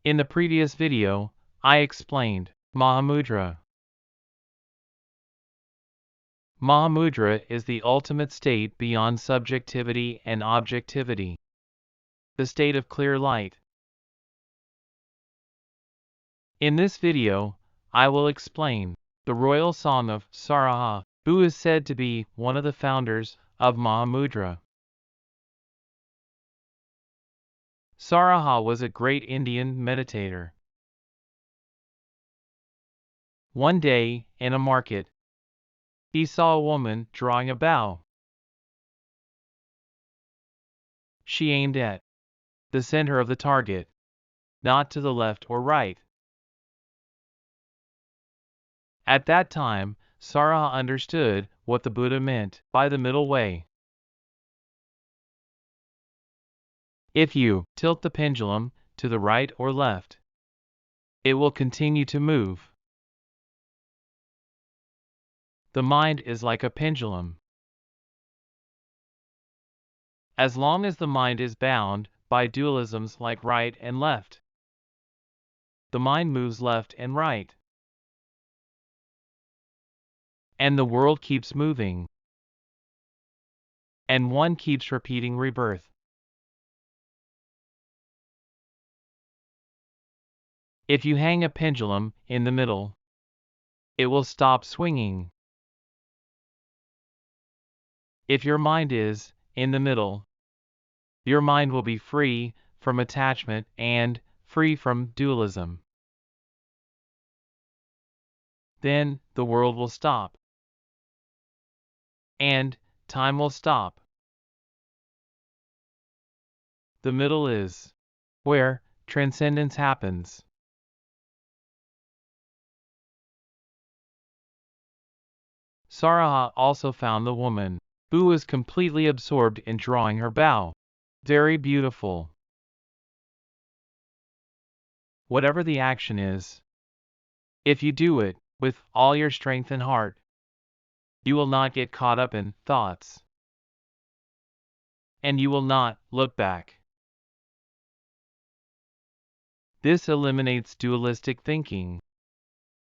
In the previous video, I explained Mahamudra. Mahamudra is the ultimate state beyond subjectivity and objectivity, the state of clear light. In this video, I will explain the royal song of Saraha, who is said to be one of the founders of Mahamudra. Saraha was a great Indian meditator. One day, in a market, he saw a woman drawing a bow. She aimed at the center of the target, not to the left or right. At that time, Saraha understood what the Buddha meant by the middle way. If you tilt the pendulum to the right or left, it will continue to move. The mind is like a pendulum. As long as the mind is bound by dualisms like right and left, the mind moves left and right, and the world keeps moving, and one keeps repeating rebirth. If you hang a pendulum in the middle, it will stop swinging. If your mind is in the middle, your mind will be free from attachment and free from dualism. Then the world will stop, and time will stop. The middle is where transcendence happens. Saraha also found the woman, who was completely absorbed in drawing her bow, very beautiful. Whatever the action is, if you do it with all your strength and heart, you will not get caught up in thoughts, and you will not look back. This eliminates dualistic thinking,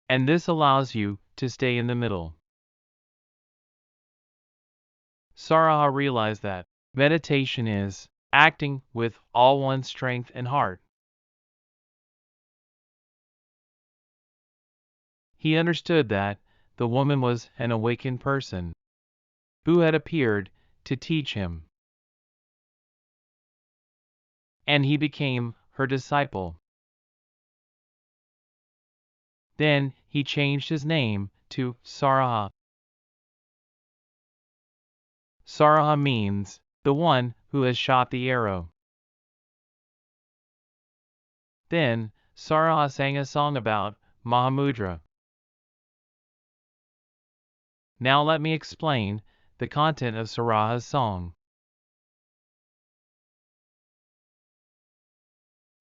and this allows you to stay in the middle. Saraha realized that meditation is acting with all one's strength and heart. He understood that the woman was an awakened person who had appeared to teach him, and he became her disciple. Then he changed his name to Saraha. Saraha means the one who has shot the arrow. Then Saraha sang a song about Mahamudra. Now let me explain the content of Saraha's song.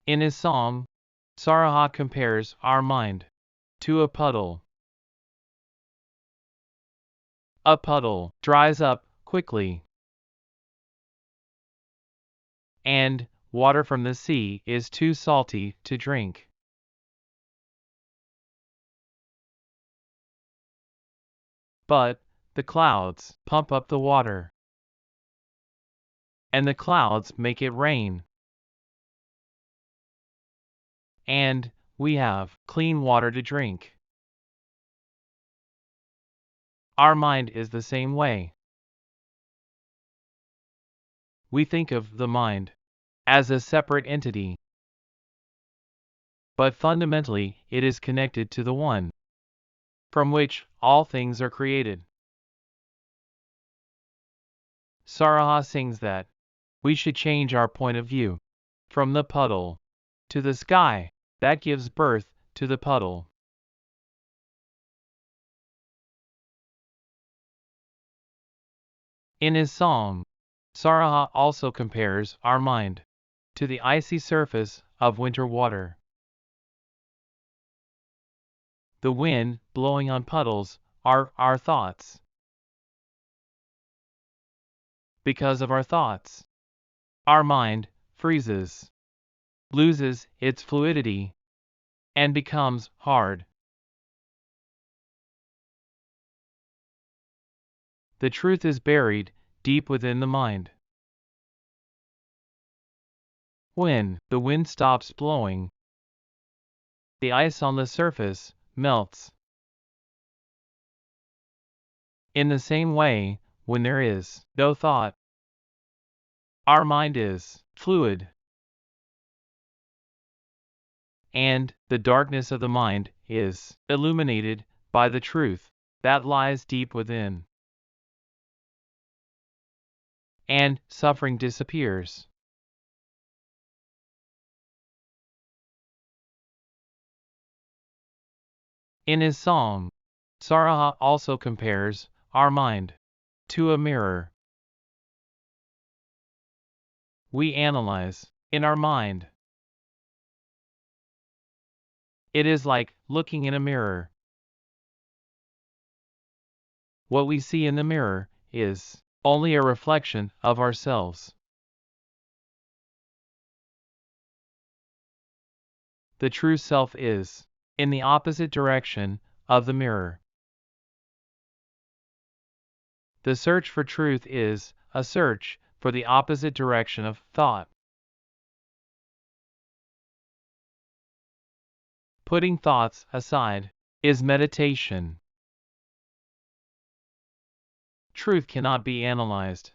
In his song, Saraha compares our mind to a puddle. A puddle dries up quickly, and water from the sea is too salty to drink. But the clouds pump up the water, and the clouds make it rain, and we have clean water to drink. Our mind is the same way. We think of the mind as a separate entity, but fundamentally it is connected to the One, from which all things are created. Saraha sings that we should change our point of view from the puddle to the sky that gives birth to the puddle. In his song, Saraha also compares our mind to the icy surface of winter water. The wind blowing on puddles are our thoughts. Because of our thoughts, our mind freezes. loses its fluidity and becomes hard. The truth is buried deep within the mind. When the wind stops blowing, the ice on the surface melts. In the same way, when there is no thought, our mind is fluid, and the darkness of the mind is illuminated by the truth that lies deep within, and suffering disappears. In his song, Saraha also compares our mind to a mirror. We analyze in our mind. It is like looking in a mirror. What we see in the mirror is only a reflection of ourselves. The true self is in the opposite direction of the mirror. The search for truth is a search for the opposite direction of thought. Putting thoughts aside is meditation. Truth cannot be analyzed,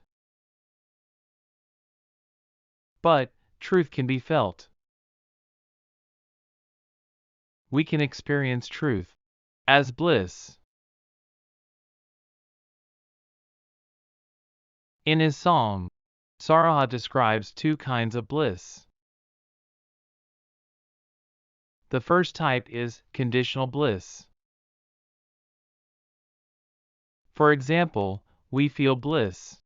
but truth can be felt. We can experience truth as bliss. In his song, Saraha describes two kinds of bliss. The first type is conditional bliss. For example, we feel bliss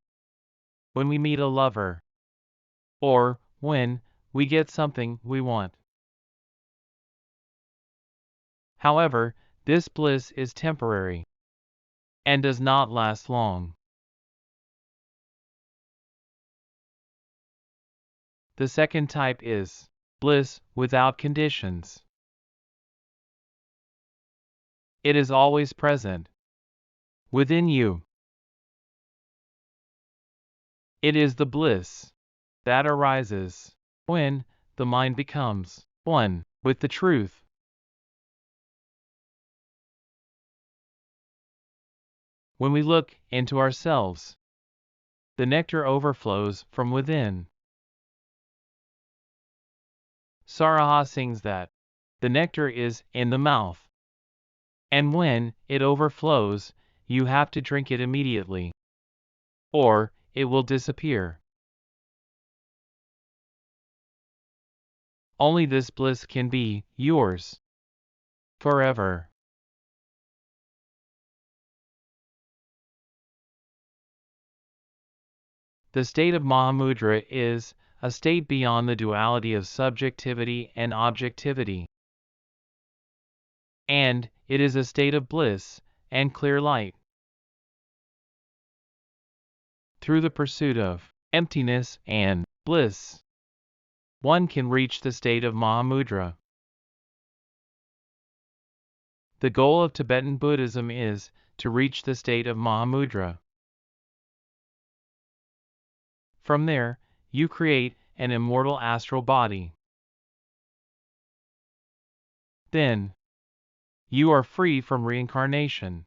when we meet a lover, or when we get something we want. However, this bliss is temporary and does not last long. The second type is bliss without conditions. It is always present within you. It is the bliss that arises when the mind becomes one with the truth. When we look into ourselves, the nectar overflows from within. Saraha sings that the nectar is in the mouth, and when it overflows, you have to drink it immediately, or it will disappear. Only this bliss can be yours forever. The state of Mahamudra is a state beyond the duality of subjectivity and objectivity, and it is a state of bliss and clear light. Through the pursuit of emptiness and bliss, one can reach the state of Mahamudra. The goal of Tibetan Buddhism is to reach the state of Mahamudra. From there, you create an immortal astral body. Then, you are free from reincarnation.